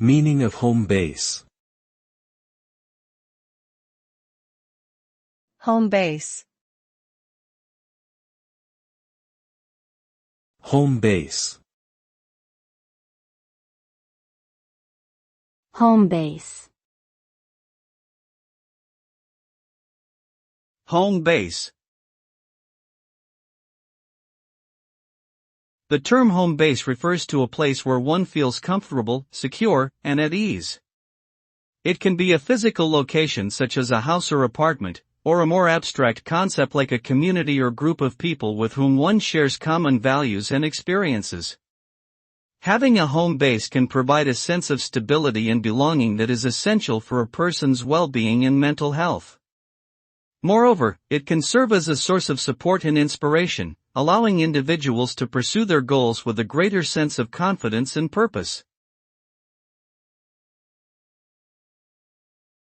Meaning of home base. Home base. Home base. Home base. Home base. The term home base refers to a place where one feels comfortable, secure, and at ease. It can be a physical location such as a house or apartment, or a more abstract concept like a community or group of people with whom one shares common values and experiences. Having a home base can provide a sense of stability and belonging that is essential for a person's well-being and mental health. Moreover, it can serve as a source of support and inspiration, allowing individuals to pursue their goals with a greater sense of confidence and purpose.